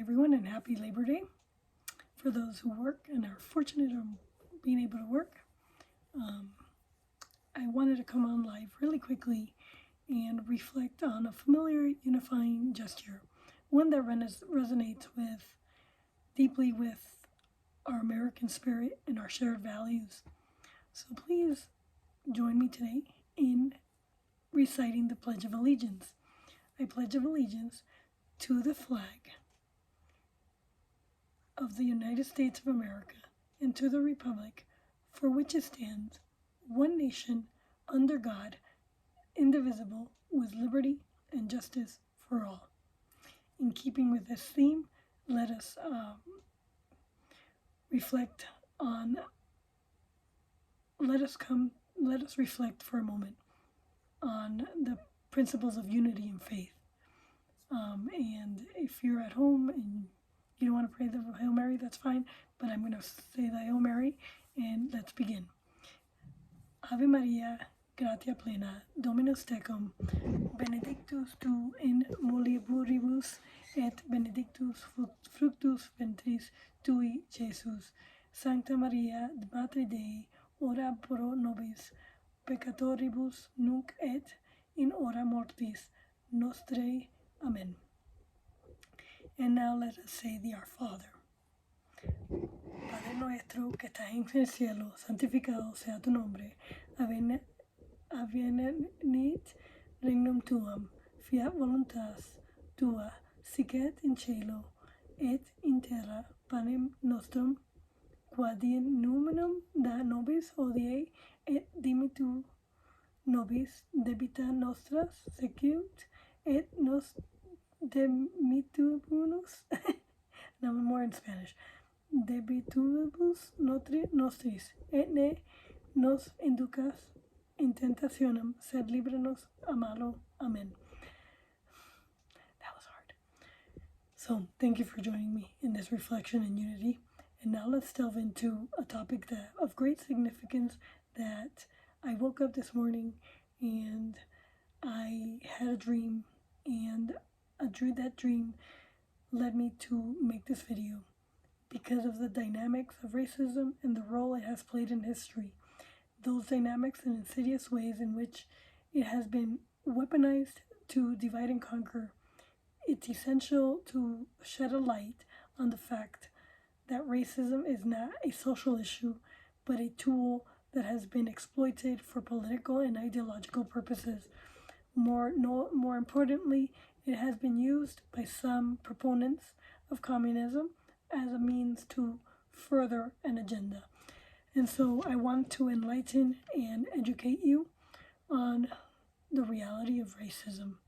everyone, and happy Labor Day for those who work and are fortunate on being able to work. I wanted to come on live really quickly and reflect on a familiar unifying gesture, one that resonates deeply with our American spirit and our shared values. So please join me today in reciting the Pledge of Allegiance. I pledge allegiance to the flag of the United States of America and to the republic for which it stands, one nation, under God, indivisible, with liberty and justice for all. In keeping with this theme, let us reflect for a moment on the principles of unity and faith. And if you're at home and you don't want to pray the Hail Mary, that's fine, but I'm going to say the Hail Mary, and let's begin. Ave Maria, gratia plena, Dominus tecum, benedictus tu in mulieribus, et benedictus fructus ventris tui, Jesus. Sancta Maria, Mater Dei, ora pro nobis peccatoribus, nunc et in hora mortis nostrae. Amen. And now let us say the Our Father. Padre nuestro que estás en el cielo, santificado sea tu nombre. Avenit regnum tuum, fiat voluntas tua, sicut in cielo et in terra. Panem nostrum quotidianum numenum da nobis hodie, et dimitu nobis debita nostras secut, et nos demitibus, now more in Spanish, debitibus nostris, et ne nos inducas in tentationem, sed libra-nos a malo. Amen. That was hard. So, thank you for joining me in this reflection and unity. And now let's delve into a topic of great significance that I woke up this morning and I had a dream, and that dream led me to make this video because of the dynamics of racism and the role it has played in history. Those dynamics and insidious ways in which it has been weaponized to divide and conquer. It's essential to shed a light on the fact that racism is not a social issue, but a tool that has been exploited for political and ideological purposes. More importantly, it has been used by some proponents of communism as a means to further an agenda. And so I want to enlighten and educate you on the reality of racism.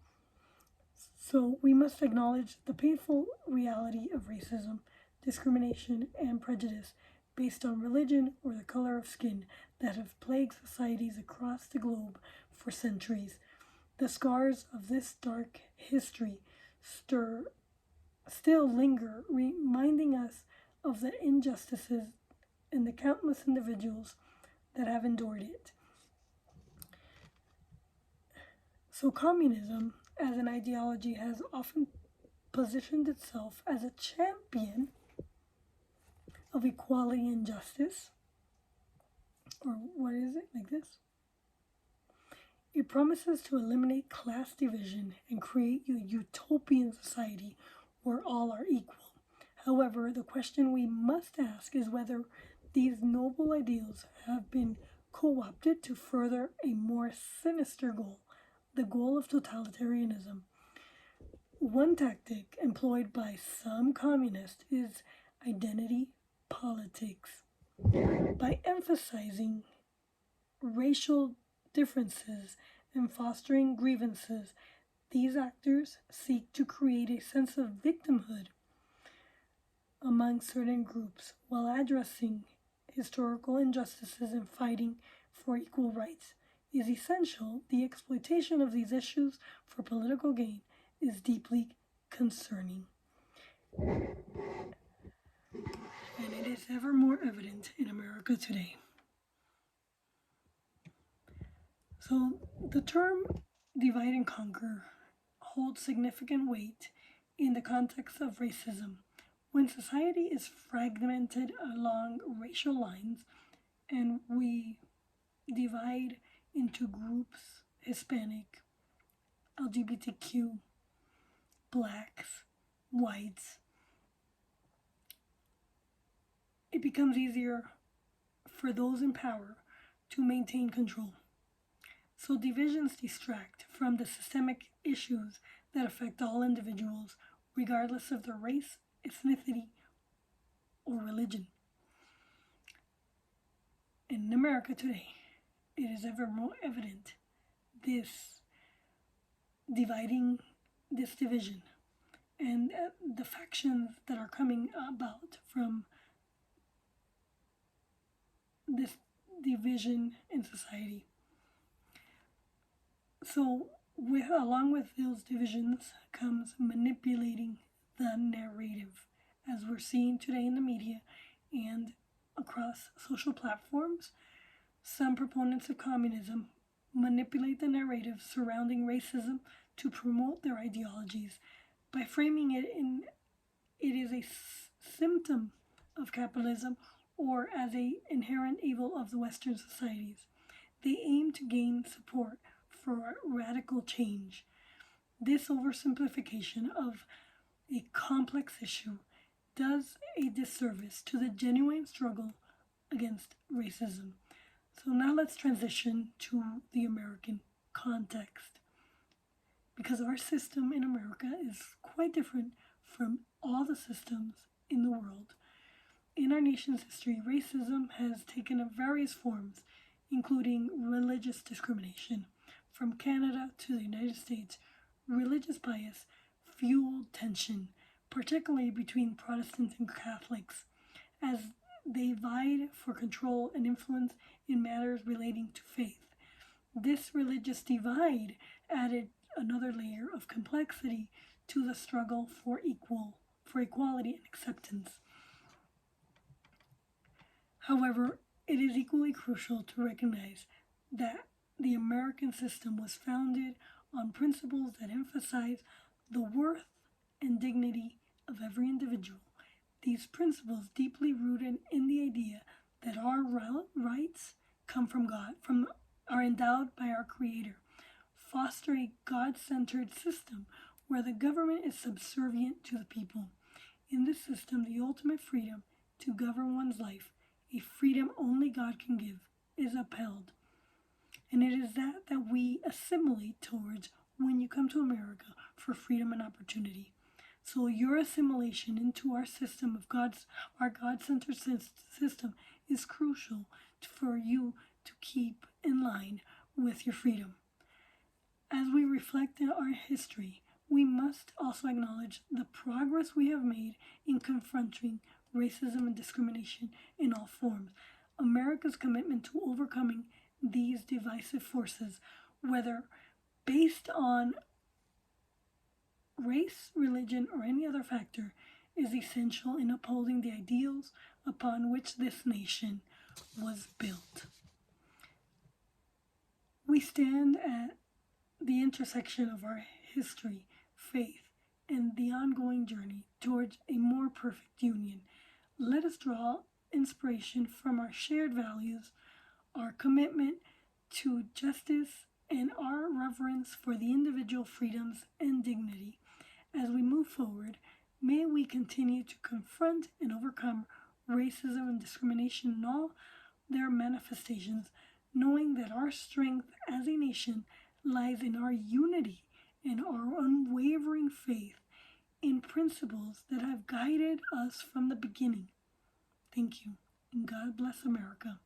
So we must acknowledge the painful reality of racism, discrimination, and prejudice based on religion or the color of skin that have plagued societies across the globe for centuries. The scars of this dark history still linger, reminding us of the injustices and the countless individuals that have endured it. So communism as an ideology has often positioned itself as a champion of equality and justice. Or what is it? Like this? It promises to eliminate class division and create a utopian society where all are equal. However, the question we must ask is whether these noble ideals have been co-opted to further a more sinister goal, the goal of totalitarianism. One tactic employed by some communists is identity politics. By emphasizing racial differences and fostering grievances, these actors seek to create a sense of victimhood among certain groups while addressing historical injustices and fighting for equal rights. Is essential. The exploitation of these issues for political gain is deeply concerning. And it is ever more evident in America today. So the term divide and conquer holds significant weight in the context of racism. When society is fragmented along racial lines and we divide into groups, Hispanic, LGBTQ, blacks, whites, it becomes easier for those in power to maintain control. So divisions distract from the systemic issues that affect all individuals, regardless of their race, ethnicity, or religion. In America today, it is ever more evident this this division, and the factions that are coming about from this division in society. So, along with those divisions comes manipulating the narrative, as we're seeing today in the media and across social platforms. Some proponents of communism manipulate the narrative surrounding racism to promote their ideologies by framing it is a symptom of capitalism or as an inherent evil of the Western societies. They aim to gain support for radical change. This oversimplification of a complex issue does a disservice to the genuine struggle against racism. So now let's transition to the American context. Because our system in America is quite different from all the systems in the world. In our nation's history, racism has taken various forms, including religious discrimination. From Canada to the United States, religious bias fueled tension, particularly between Protestants and Catholics, as they vied for control and influence in matters relating to faith. This religious divide added another layer of complexity to the struggle for equality and acceptance. However, it is equally crucial to recognize that the American system was founded on principles that emphasize the worth and dignity of every individual. These principles, deeply rooted in the idea that our rights come from God, are endowed by our Creator, foster a God-centered system where the government is subservient to the people. In this system, the ultimate freedom to govern one's life, a freedom only God can give, is upheld. And it is that we assimilate towards when you come to America for freedom and opportunity. So your assimilation into our system of our God-centered system is crucial for you to keep in line with your freedom. As we reflect on our history, we must also acknowledge the progress we have made in confronting racism and discrimination in all forms. America's commitment to overcoming these divisive forces, whether based on race, religion, or any other factor, is essential in upholding the ideals upon which this nation was built. We stand at the intersection of our history, faith, and the ongoing journey towards a more perfect union. Let us draw inspiration from our shared values, our commitment to justice, and our reverence for the individual freedoms and dignity. As we move forward, may we continue to confront and overcome racism and discrimination in all their manifestations, knowing that our strength as a nation lies in our unity and our unwavering faith in principles that have guided us from the beginning. Thank you, and God bless America.